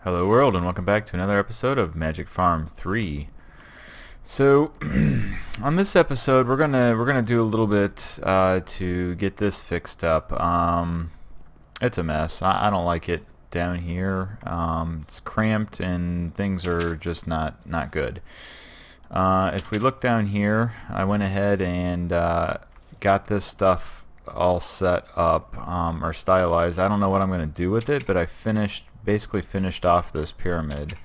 Hello world, and welcome back to another episode of Magic Farm 3. So on this episode we're gonna do a little bit to get this fixed up. It's a mess. I don't like it down here. It's cramped and things are just not good. If we look down here, I went ahead and got this stuff all set up or stylized. I don't know what I'm gonna do with it, but I basically finished off this pyramid,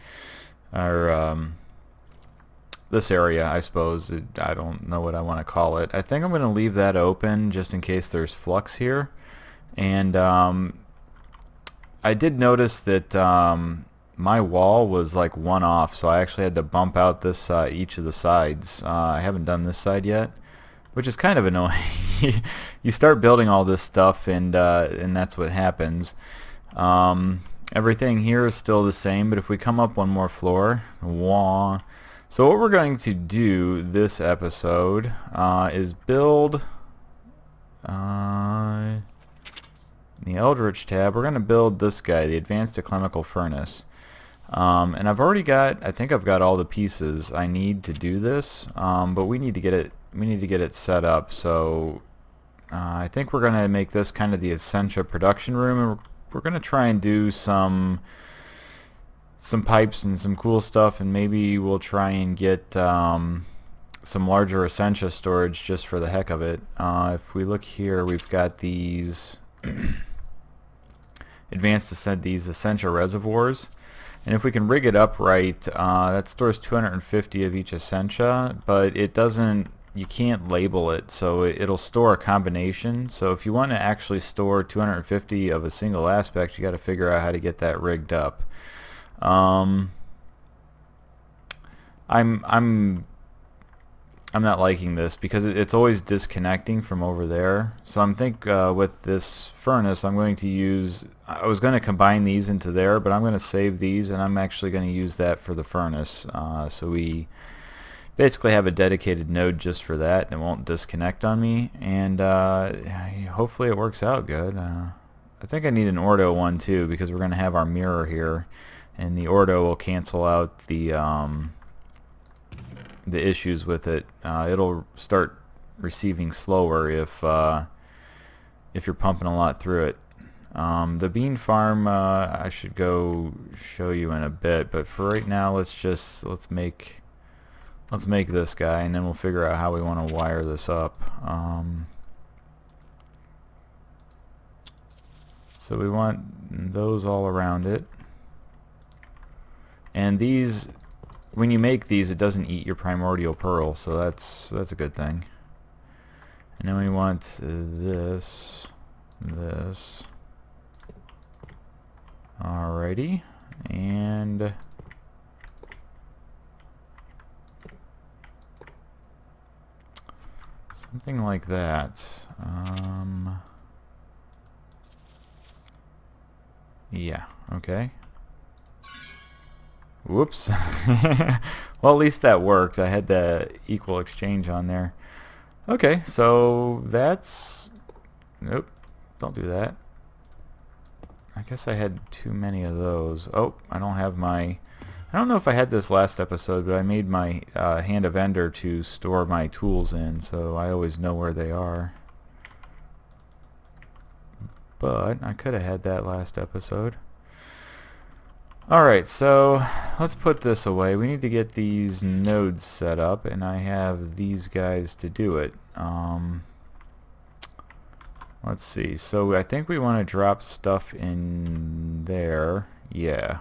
or this area, I suppose. I don't know what I want to call it. I think I'm going to leave that open just in case there's flux here. And I did notice that my wall was like one off, so I actually had to bump out this each of the sides. I haven't done this side yet, which is kind of annoying. You start building all this stuff and that's what happens. Everything here is still the same, but if we come up one more floor, wah. So what we're going to do this episode is build the Eldritch tab. We're going to build this guy, the Advanced Alchemical Furnace. And I think I've got all the pieces I need to do this, but we need to get it set up. So I think we're going to make this kind of the Essentia production room, and we're going to try and do some pipes and some cool stuff, and maybe we'll try and get some larger Essentia storage just for the heck of it. If we look here, we've got these these Essentia reservoirs, and if we can rig it up right, that stores 250 of each Essentia, but it doesn't, you can't label it, so it'll store a combination. So if you want to actually store 250 of a single aspect, you got to figure out how to get that rigged up. I'm not liking this because it's always disconnecting from over there. So I'm with this furnace, I was going to combine these into there, but I'm going to save these, and I'm actually going to use that for the furnace. So we basically have a dedicated node just for that, and it won't disconnect on me, and hopefully it works out good. I think I need an ordo one too, because we're going to have our mirror here, and the ordo will cancel out the issues with it. It'll start receiving slower if you're pumping a lot through it. The bean farm I should go show you in a bit, but for right now let's make this guy, and then we'll figure out how we want to wire this up. So we want those all around it. And these, when you make these, it doesn't eat your primordial pearl, so that's a good thing. And then we want this. Alrighty. And something like that. Yeah, okay. Whoops. Well, at least that worked. I had the equal exchange on there. Okay, so that's... Nope, don't do that. I guess I had too many of those. Oh, I don't have my... I don't know if I had this last episode, but I made my Hand of Ender to store my tools in, so I always know where they are. But I could have had that last episode. Alright, so let's put this away. We need to get these nodes set up, and I have these guys to do it. Let's see. So I think we want to drop stuff in there. Yeah,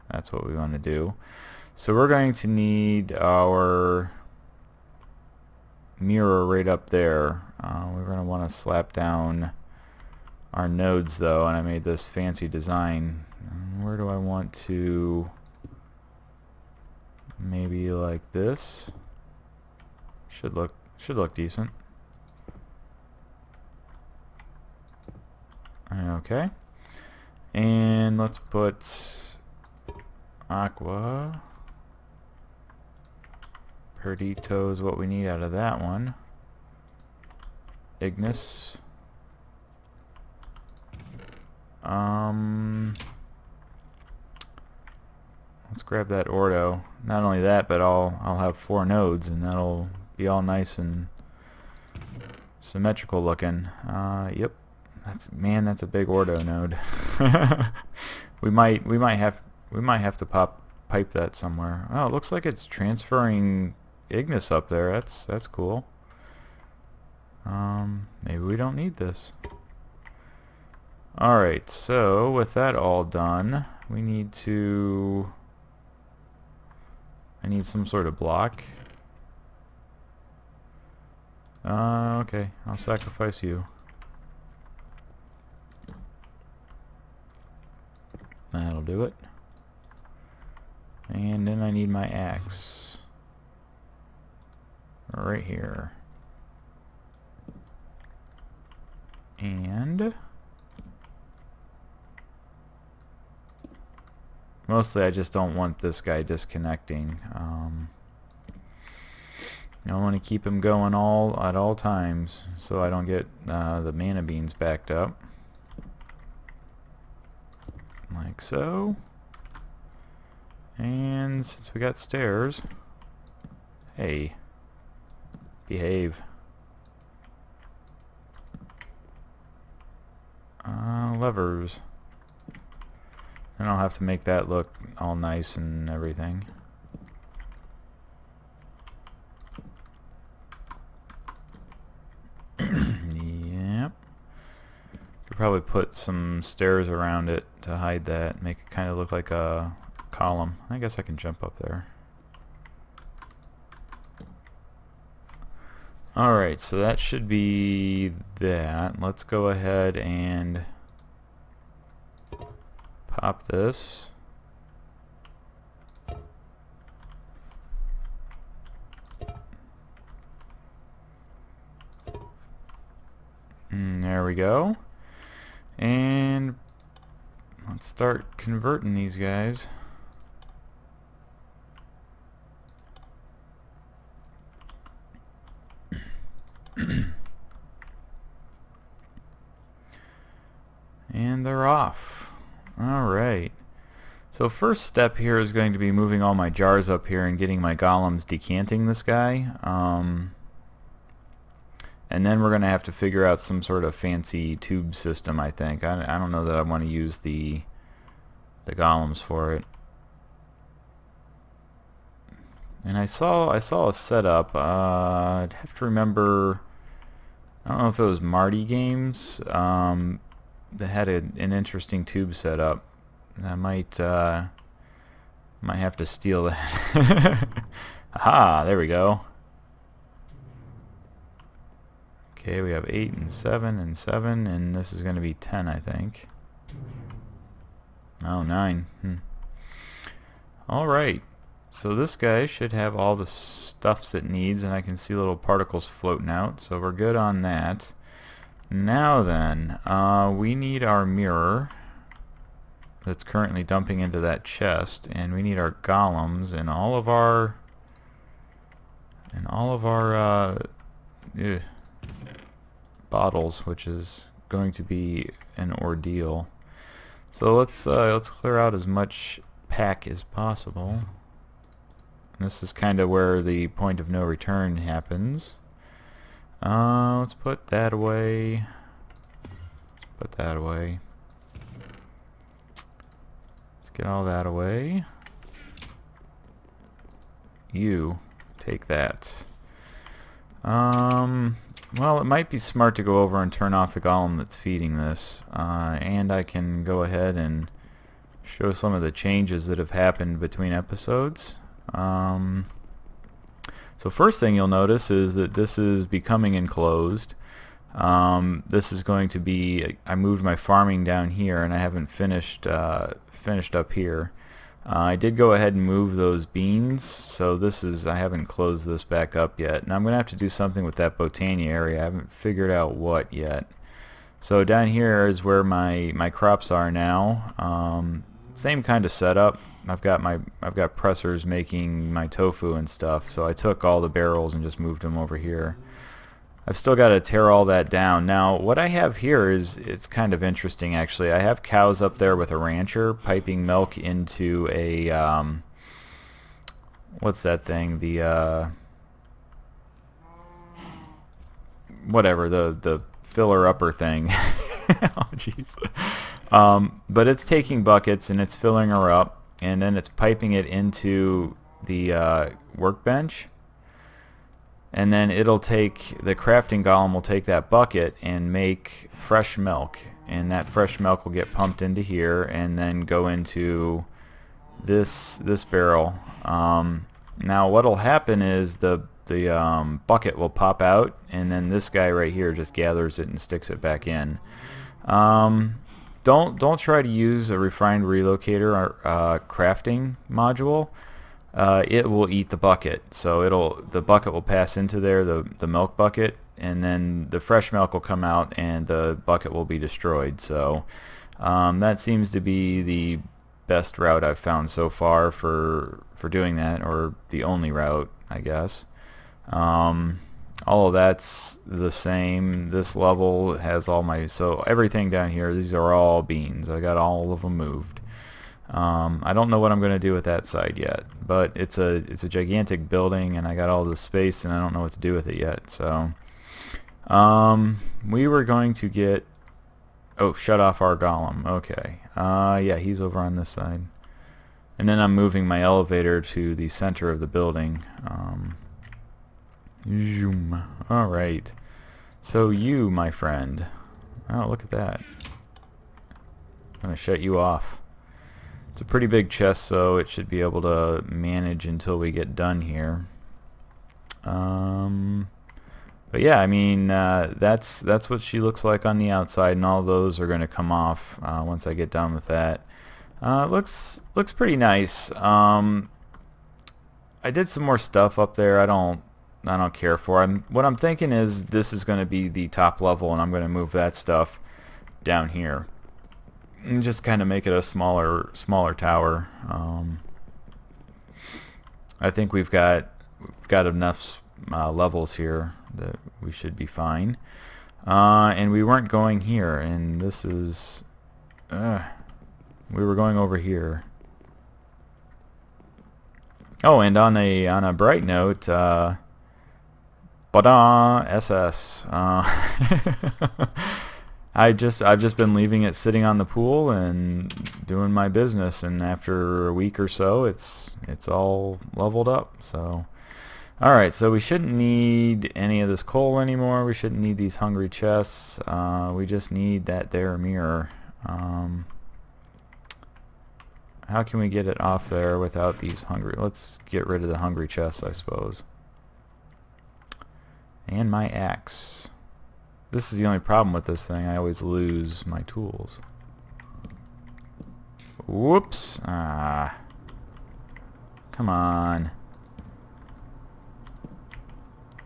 that's what we want to do. So we're going to need our mirror right up there. We're going to want to slap down our nodes though, and I made this fancy design. Where do I want to? Maybe like this. Should look decent. Okay. And let's put aqua. Perdito is what we need out of that one. Ignis. let's grab that ordo. Not only that, but I'll have 4 nodes, and that'll be all nice and symmetrical looking. Yep. That's a big ordo node. we might have to pipe that somewhere. Oh, it looks like it's transferring Ignis up there. That's cool. Maybe we don't need this. Alright, so with that all done, we need to... I need some sort of block. Okay, I'll sacrifice you. That'll do it. And then I need my axe. Right here. And... mostly I just don't want this guy disconnecting. I want to keep him going at all times so I don't get the mana beans backed up. Like so. And since we got stairs, hey, behave. Levers. And I'll have to make that look all nice and everything. Yep. Could probably put some stairs around it to hide that, make it kind of look like a column. I guess I can jump up there. Alright, so that should be that. Let's go ahead and pop this. There we go. And let's start converting these guys. And they're off. Alright. So first step here is going to be moving all my jars up here and getting my golems decanting this guy. And then we're going to have to figure out some sort of fancy tube system, I think. I don't know that I want to use the golems for it. And I saw a setup. I'd have to remember. I don't know if it was Marty Games that had an interesting tube setup. I might have to steal that. Aha! There we go. Okay, we have 8 and 7 and 7, and this is going to be 10, I think. Oh, 9. Alright, so this guy should have all the stuffs it needs, and I can see little particles floating out, so we're good on that. Now then, we need our mirror that's currently dumping into that chest, and we need our golems and all of our bottles, which is going to be an ordeal. So let's clear out as much pack as possible. And this is kind of where the point of no return happens. Let's put that away. Let's put that away. Let's get all that away. You take that. Well, it might be smart to go over and turn off the golem that's feeding this, and I can go ahead and show some of the changes that have happened between episodes. So first thing you'll notice is that this is becoming enclosed. This is going to be, I moved my farming down here and I haven't finished up here. I did go ahead and move those beans, so I haven't closed this back up yet. And I'm going to have to do something with that Botania area. I haven't figured out what yet. So down here is where my crops are now. Same kind of setup. I've got pressers making my tofu and stuff, so I took all the barrels and just moved them over here. I've still got to tear all that down. Now, what I have here is, it's kind of interesting actually. I have cows up there with a rancher piping milk into a, what's that thing? The, whatever, the filler upper thing. Oh, jeez. But it's taking buckets and it's filling her up, and then it's piping it into the workbench. And then it'll take, the crafting golem will take that bucket and make fresh milk, and that fresh milk will get pumped into here and then go into this barrel. Now what'll happen is the bucket will pop out, and then this guy right here just gathers it and sticks it back in. Don't try to use a refined relocator or crafting module. It will eat the bucket, so the bucket will pass into there, the milk bucket, and then the fresh milk will come out and the bucket will be destroyed. So that seems to be the best route I've found so far for doing that, or the only route, I guess. All of that's the same. This level has all my, so everything down here, these are all beans. I got all of them moved. I don't know what I'm going to do with that side yet, but it's a gigantic building, and I got all this space, and I don't know what to do with it yet. So we were going to get, oh, shut off our golem. Okay. Yeah, he's over on this side. And then I'm moving my elevator to the center of the building. Zoom. All right. So you, my friend. Oh, look at that. I'm going to shut you off. It's a pretty big chest, so it should be able to manage until we get done here. But yeah, I mean, that's what she looks like on the outside, and all those are going to come off once I get done with that. Looks pretty nice. I did some more stuff up there. I don't care for. What I'm thinking is this is going to be the top level, and I'm going to move that stuff down here and just kind of make it a smaller tower. I think we've got enough levels here that we should be fine. And we weren't going here, and this is we were going over here. Oh, and on a bright note, Bada SS. I've just been leaving it sitting on the pool and doing my business, and after a week or so, it's all leveled up. So, all right. So we shouldn't need any of this coal anymore. We shouldn't need these hungry chests. We just need that there mirror. How can we get it off there without these hungry? Let's get rid of the hungry chests, I suppose. And my axe. This is the only problem with this thing. I always lose my tools. Whoops. Ah. Come on.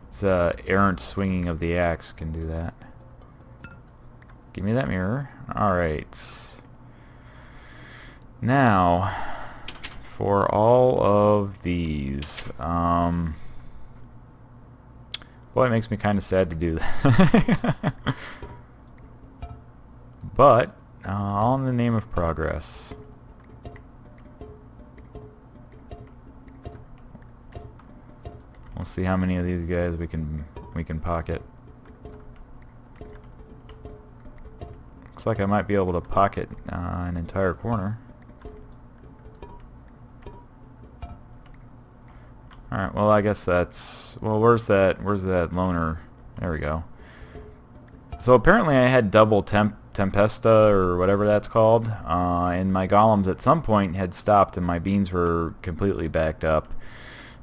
It's errant swinging of the axe can do that. Give me that mirror. Alright. Now, for all of these, boy, it makes me kind of sad to do that. But, all in the name of progress. We'll see how many of these guys we can pocket. Looks like I might be able to pocket an entire corner. Alright, well, I guess that's... Well, where's that loner? There we go. So apparently I had double Tempesta, or whatever that's called, and my golems at some point had stopped and my beans were completely backed up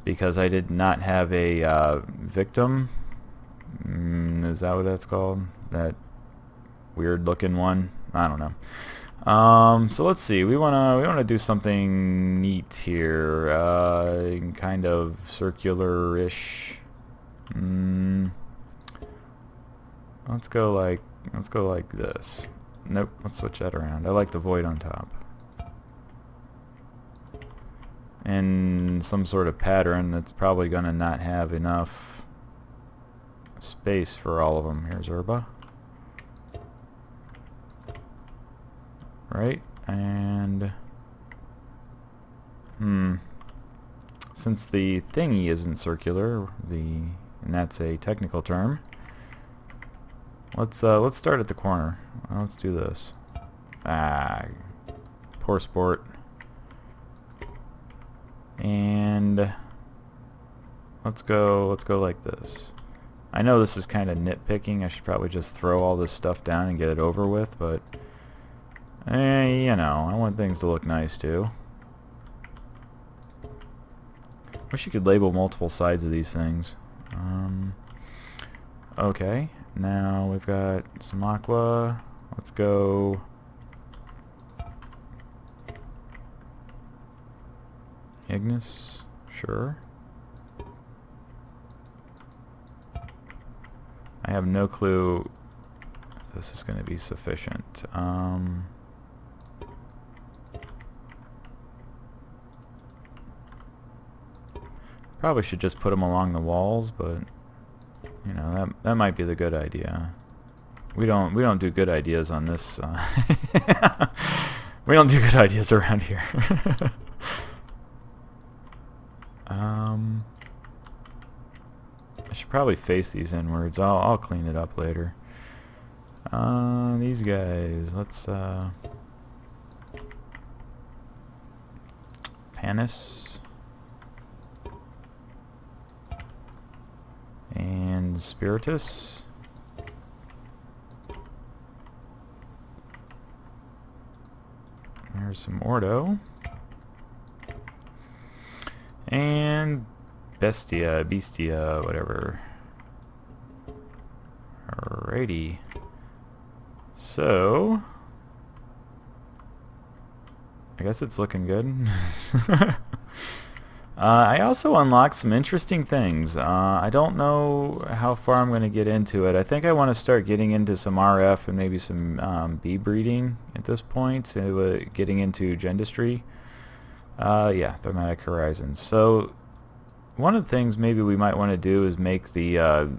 because I did not have a victim. Is that what that's called? That weird looking one? I don't know. So let's see. We wanna do something neat here, kind of circular-ish. Let's go like this. Nope. Let's switch that around. I like the void on top, and some sort of pattern that's probably gonna not have enough space for all of them. Here's herba. Right, and since the thingy isn't circular, and that's a technical term, let's start at the corner. Well, let's do this. Poor sport. And let's go like this. I know this is kind of nitpicking. I should probably just throw all this stuff down and get it over with, but you know, I want things to look nice too. Wish you could label multiple sides of these things. Okay, now we've got some aqua. Let's go Ignis, sure. I have no clue if this is going to be sufficient. Probably should just put them along the walls, but you know, that might be the good idea. We don't do good ideas on this. We don't do good ideas around here. I should probably face these inwards. I'll clean it up later. These guys, let's Panis and Spiritus. There's some Ordo. And Bestia, whatever. Alrighty. So, I guess it's looking good. I also unlocked some interesting things. I don't know how far I'm going to get into it. I think I want to start getting into some RF and maybe some bee breeding at this point, so, getting into gendistry. Yeah, Thematic Horizons. So one of the things maybe we might want to do is make the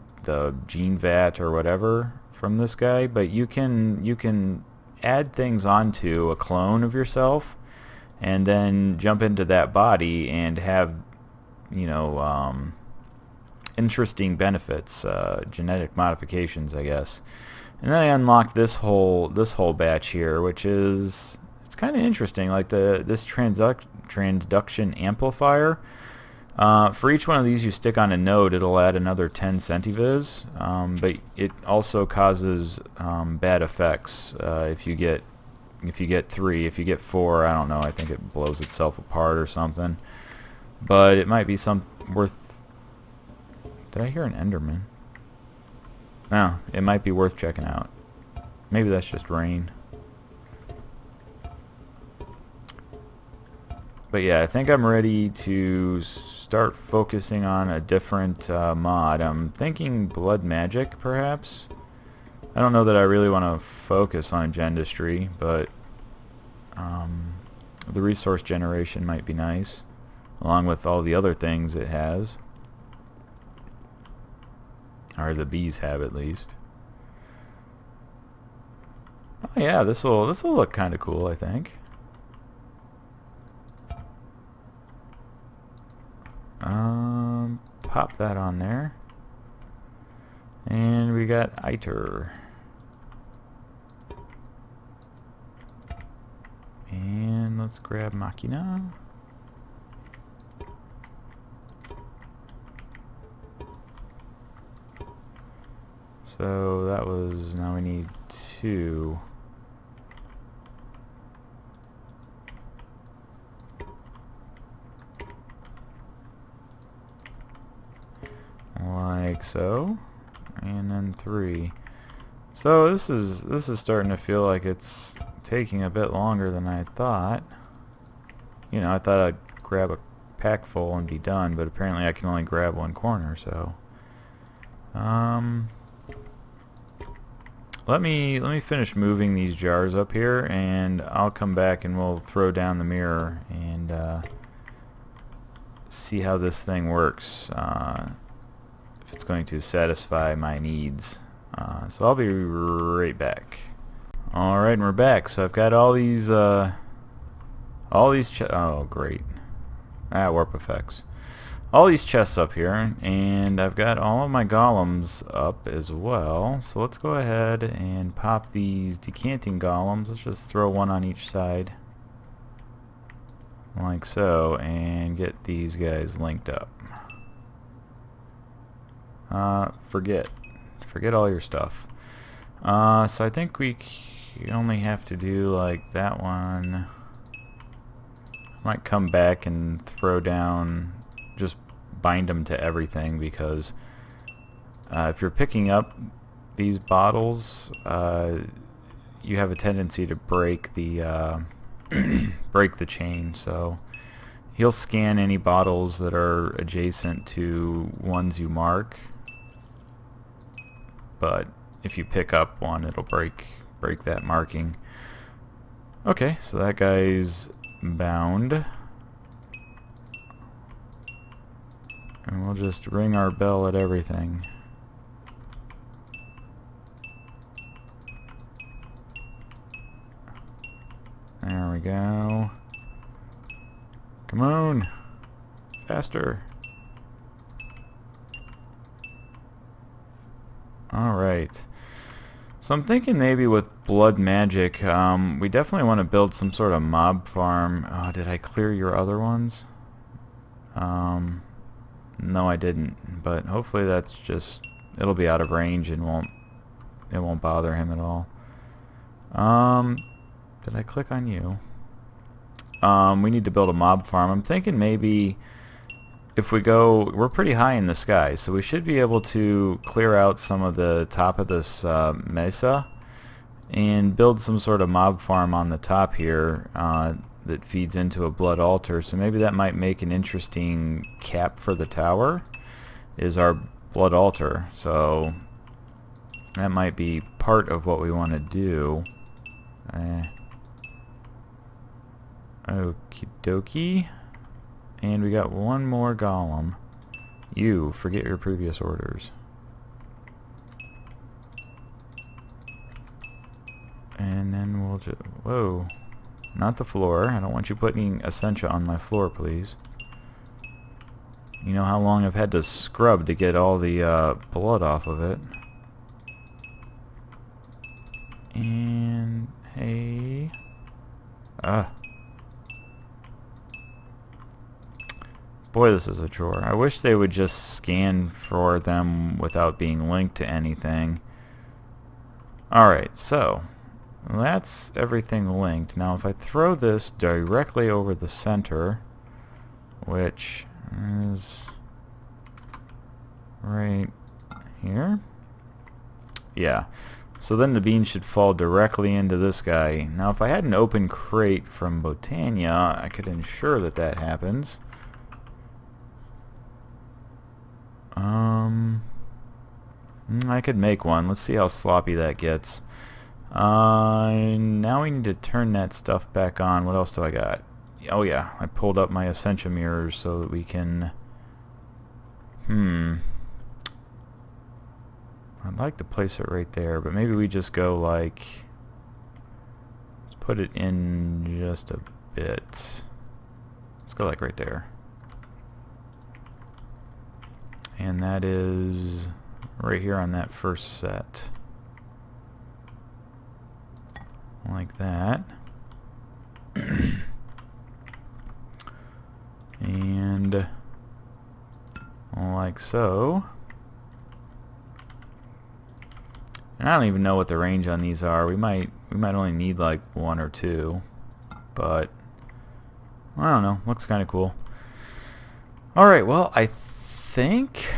gene vat or whatever from this guy, but you can add things onto a clone of yourself and then jump into that body and have, you know, interesting benefits, genetic modifications, I guess. And then I unlocked this whole batch here, which is, it's kind of interesting, like this transduction amplifier. For each one of these you stick on a node, it'll add another 10 centivis, but it also causes bad effects if you get 3. If you get 4, I don't know, I think it blows itself apart or something. But it might be worth... Did I hear an Enderman? No, it might be worth checking out. Maybe that's just rain. But yeah, I think I'm ready to start focusing on a different mod. I'm thinking blood magic, perhaps. I don't know that I really want to focus on gendistry, but the resource generation might be nice, along with all the other things it has, or the bees have at least. Oh yeah, this'll look kind of cool, I think. Pop that on there. And we got Iter. And let's grab Machina. So that was, now we need 2. Like so, and then 3. So this is starting to feel like it's taking a bit longer than I thought. You know, I thought I'd grab a pack full and be done, but apparently I can only grab one corner. So, let me finish moving these jars up here, and I'll come back and we'll throw down the mirror and see how this thing works. If it's going to satisfy my needs. So I'll be right back. Alright, and we're back. So I've got all these oh great. Warp effects. All these chests up here, and I've got all of my golems up as well. So let's go ahead and pop these decanting golems. Let's just throw one on each side, like so, and get these guys linked up. Forget all your stuff. So I think we only have to do like that one. Might come back and throw down, just bind them to everything, because if you're picking up these bottles, you have a tendency to break the break the chain. So he'll scan any bottles that are adjacent to ones you mark, but if you pick up one, it'll break that marking. Okay, so that guy's bound, and we'll just ring our bell at everything. There we go. Come on, faster. Alright, so I'm thinking maybe with blood magic, we definitely want to build some sort of mob farm. Oh, did I clear your other ones? No, I didn't, but hopefully that's just, it'll be out of range and it won't bother him at all. Did I click on you? We need to build a mob farm. I'm thinking maybe if we go, we're pretty high in the sky, so we should be able to clear out some of the top of this mesa and build some sort of mob farm on the top here that feeds into a blood altar. So maybe that might make an interesting cap for the tower, is our blood altar. So that might be part of what we want to do. Okie dokie. And we got one more golem. You, forget your previous orders. And then we'll just... Whoa. Not the floor. I don't want you putting Essentia on my floor, please. You know how long I've had to scrub to get all the blood off of it. And... Hey... Boy, this is a chore. I wish they would just scan for them without being linked to anything. Alright, so that's everything linked. Now if I throw this directly over the center, which is right here. Yeah. So then the bean should fall directly into this guy. Now if I had an open crate from Botania, I could ensure that that happens. I could make one. Let's see how sloppy that gets. Now we need to turn that stuff back on. What else do I got? Oh yeah, I pulled up my Essentia mirrors so that we can... I'd like to place it right there, but maybe we just go like... Let's put it in just a bit. Let's go like right there. And that is right here on that first set. Like that. And like so. And I don't even know what the range on these are. We might only need like one or two, but I don't know. Looks kind of cool. All right. Well, I think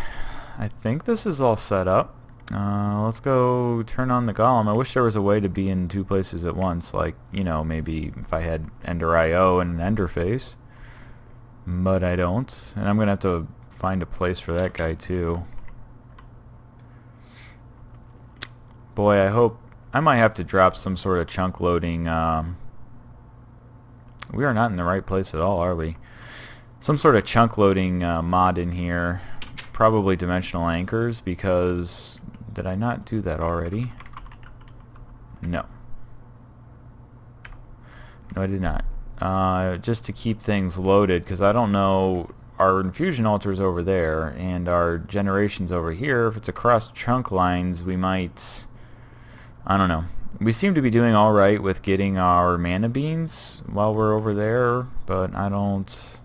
this is all set up. Let's go turn on the golem. I wish there was a way to be in two places at once, like, you know, maybe if I had Ender IO and an Ender face, but I don't, and I'm gonna have to find a place for that guy too. Boy, I hope I might have to drop some sort of chunk loading. We are not in the right place at all, are we? Some sort of chunk loading mod in here, probably dimensional anchors, because did I not do that already? No. No, I did not. Just to keep things loaded, because I don't know, our infusion altar is over there and our generation's over here. If it's across chunk lines, we might, I don't know. We seem to be doing alright with getting our mana beans while we're over there, but I don't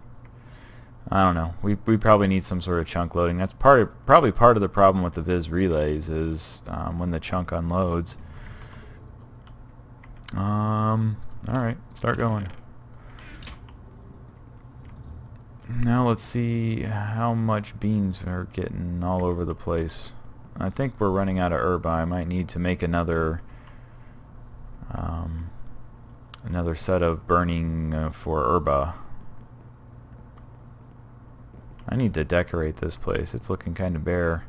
know. We probably need some sort of chunk loading. That's probably part of the problem with the Viz relays is when the chunk unloads. Alright, start going. Now let's see how much beans are getting all over the place. I think we're running out of herba. I might need to make another set of burning for herba. I need to decorate this place. It's looking kind of bare.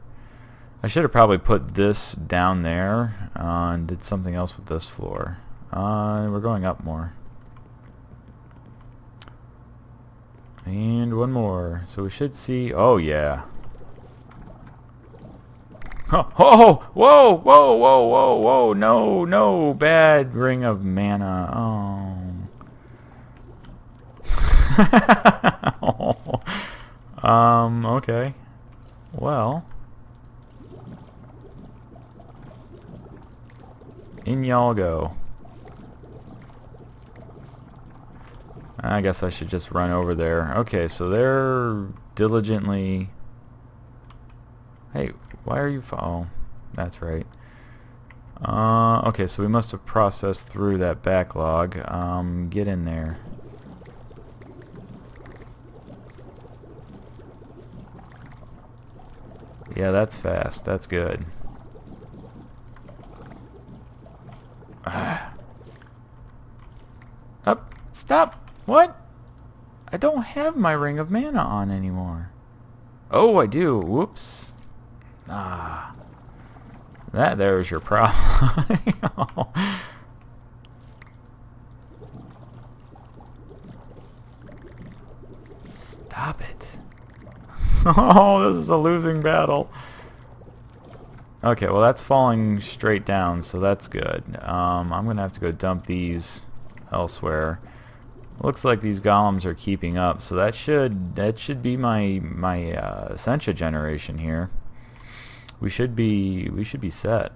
I should have probably put this down there and did something else with this floor. We're going up more. And one more. So we should see... Oh, yeah. Oh! Whoa! Whoa! Whoa! Whoa! Whoa! No! No! Bad ring of mana. Oh. Okay. Well. In y'all go. I guess I should just run over there. Okay, so they're diligently... Hey, why are you... Oh, that's right. Okay, so we must have processed through that backlog. Get in there. Yeah, that's fast. That's good. Up! Stop! What? I don't have my ring of mana on anymore. Oh, I do. Whoops. Ah. That there's your problem. Stop it. Oh, this is a losing battle. Okay, well that's falling straight down, so that's good. I'm gonna have to go dump these elsewhere. Looks like these golems are keeping up, so that should be my Essentia generation here. We should be set.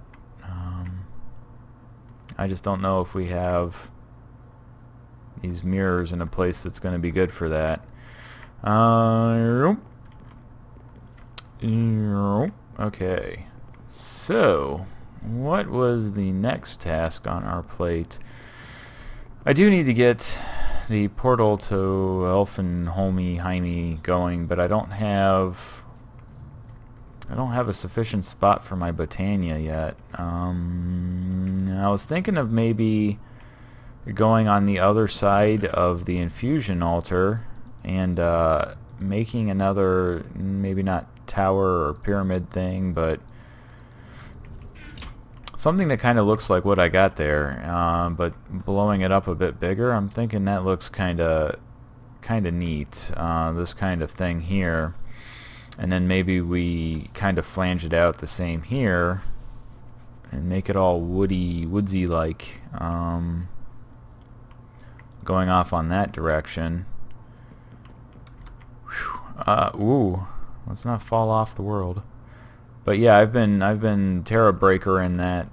I just don't know if we have these mirrors in a place that's going to be good for that. Okay, so what was the next task on our plate? I do need to get the portal to Elfenholme going, but I don't have a sufficient spot for my Botania yet. I was thinking of maybe going on the other side of the infusion altar and making another, maybe not tower or pyramid thing, but something that kind of looks like what I got there, but blowing it up a bit bigger. I'm thinking that looks kind of neat, this kind of thing here. And then maybe we kind of flange it out the same here and make it all woodsy like, going off on that direction. Ooh, let's not fall off the world. But yeah, I've been Terra Breaker in that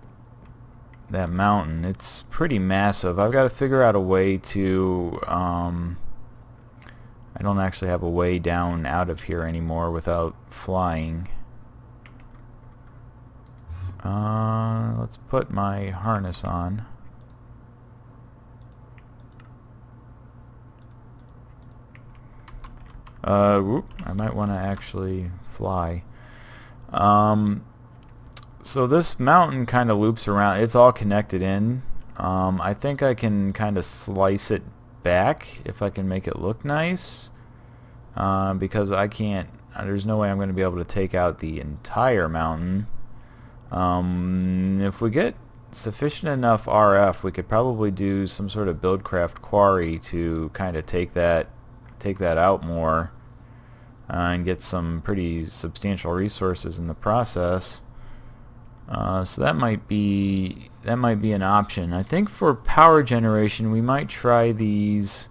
mountain. It's pretty massive. I've got to figure out a way to I don't actually have a way down out of here anymore without flying. Let's put my harness on. Whoop, I might want to actually fly. So this mountain kind of loops around. It's all connected in. I think I can kind of slice it back if I can make it look nice, because I can't, there's no way I'm going to be able to take out the entire mountain. If we get sufficient enough RF, we could probably do some sort of buildcraft quarry to kind of take that out more. and get some pretty substantial resources in the process. So that might be an option. I think for power generation we might try these.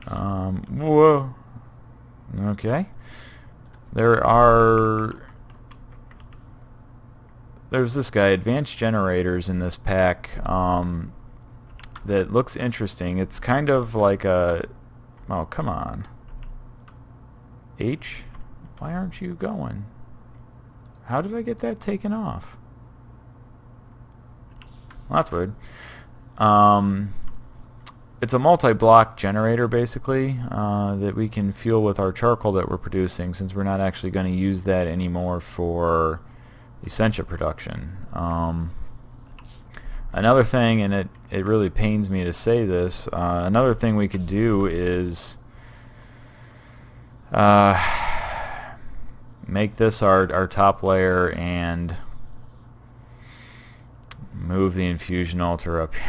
Whoa. Okay. There's this guy, advanced generators, in this pack that looks interesting. It's kind of like a... Oh, come on. H? Why aren't you going? How did I get that taken off? Well, that's weird. It's a multi-block generator, basically, that we can fuel with our charcoal that we're producing, since we're not actually going to use that anymore for Essentia production. Another thing, and it really pains me to say this, another thing we could do is make this our top layer and move the infusion altar up here.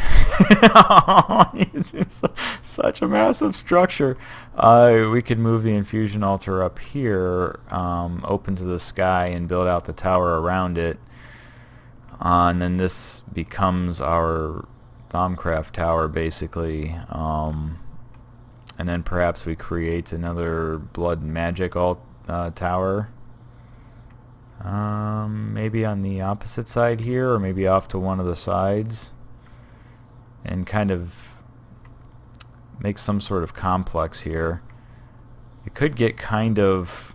It's such a massive structure. We could move the infusion altar up here, open to the sky, and build out the tower around it. And then this becomes our Thaumcraft tower, basically. And then perhaps we create another blood and magic tower. Maybe on the opposite side here, or maybe off to one of the sides, and kind of make some sort of complex here. It could get kind of...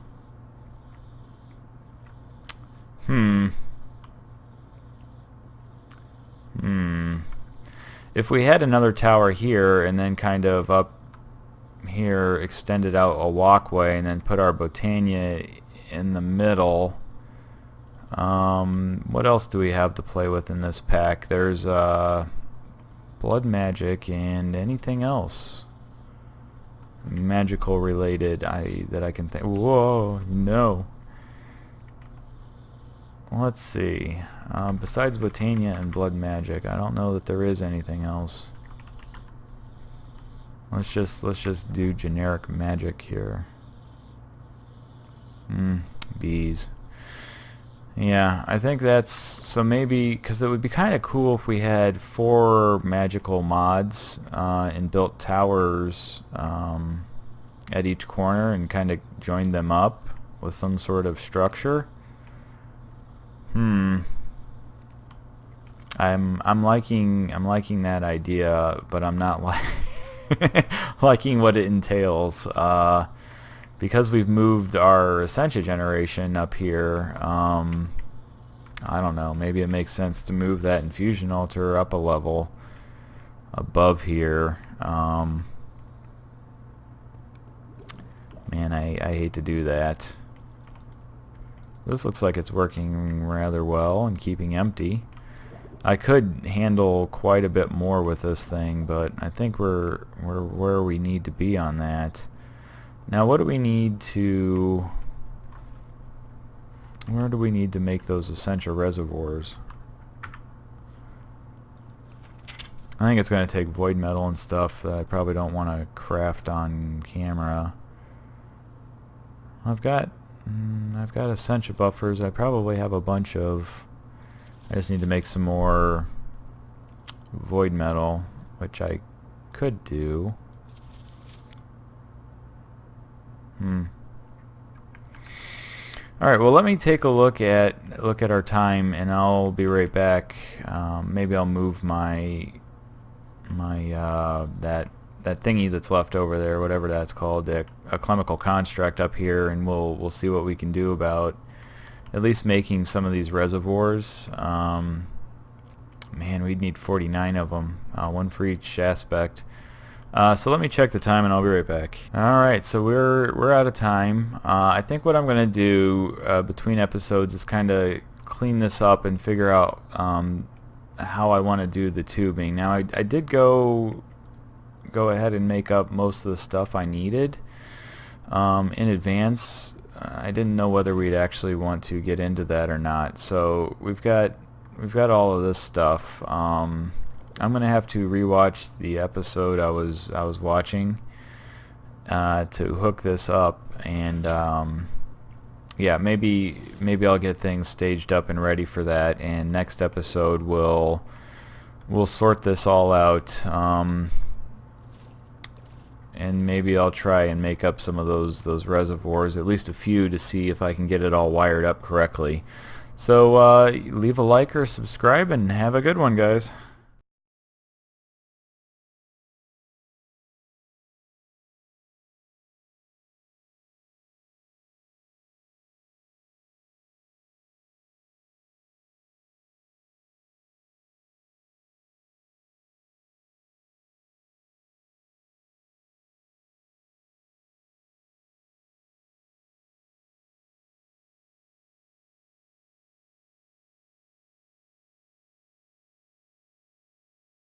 If we had another tower here, and then kind of up here extended out a walkway, and then put our Botania in the middle... what else do we have to play with in this pack? There's blood magic and anything else magical related that I can think. Whoa, no. Let's see. Besides Botania and blood magic, I don't know that there is anything else. Let's just do generic magic here. Bees. Yeah, I think that's... So maybe... Because it would be kind of cool if we had 4 magical mods and built towers at each corner and kind of joined them up with some sort of structure. I'm liking that idea, but I'm not liking what it entails. Because we've moved our Essentia generation up here, I don't know, maybe it makes sense to move that infusion altar up a level above here. Man, I hate to do that. This looks like it's working rather well and keeping empty. I could handle quite a bit more with this thing, but I think we're where we need to be on that. Now, what do we need to... Where do we need to make those Essentia reservoirs? I think it's going to take void metal and stuff that I probably don't want to craft on camera. I've got Essentia buffers. I probably have a bunch of... I just need to make some more void metal, which I could do. Alright, well, let me take a look at our time, and I'll be right back. Maybe I'll move my that thingy that's left over there, whatever that's called, a alchemical construct up here, and we'll see what we can do about at least making some of these reservoirs. Man, we'd need 49 of them, one for each aspect. So let me check the time and I'll be right back. Alright, so we're out of time. I think what I'm going to do between episodes is kind of clean this up and figure out how I want to do the tubing. Now, I did go ahead and make up most of the stuff I needed in advance. I didn't know whether we'd actually want to get into that or not. So we've got all of this stuff. I'm gonna have to rewatch the episode I was watching to hook this up, and yeah, maybe I'll get things staged up and ready for that, and next episode we'll sort this all out, and maybe I'll try and make up some of those reservoirs, at least a few, to see if I can get it all wired up correctly. So leave a like or subscribe, and have a good one, guys.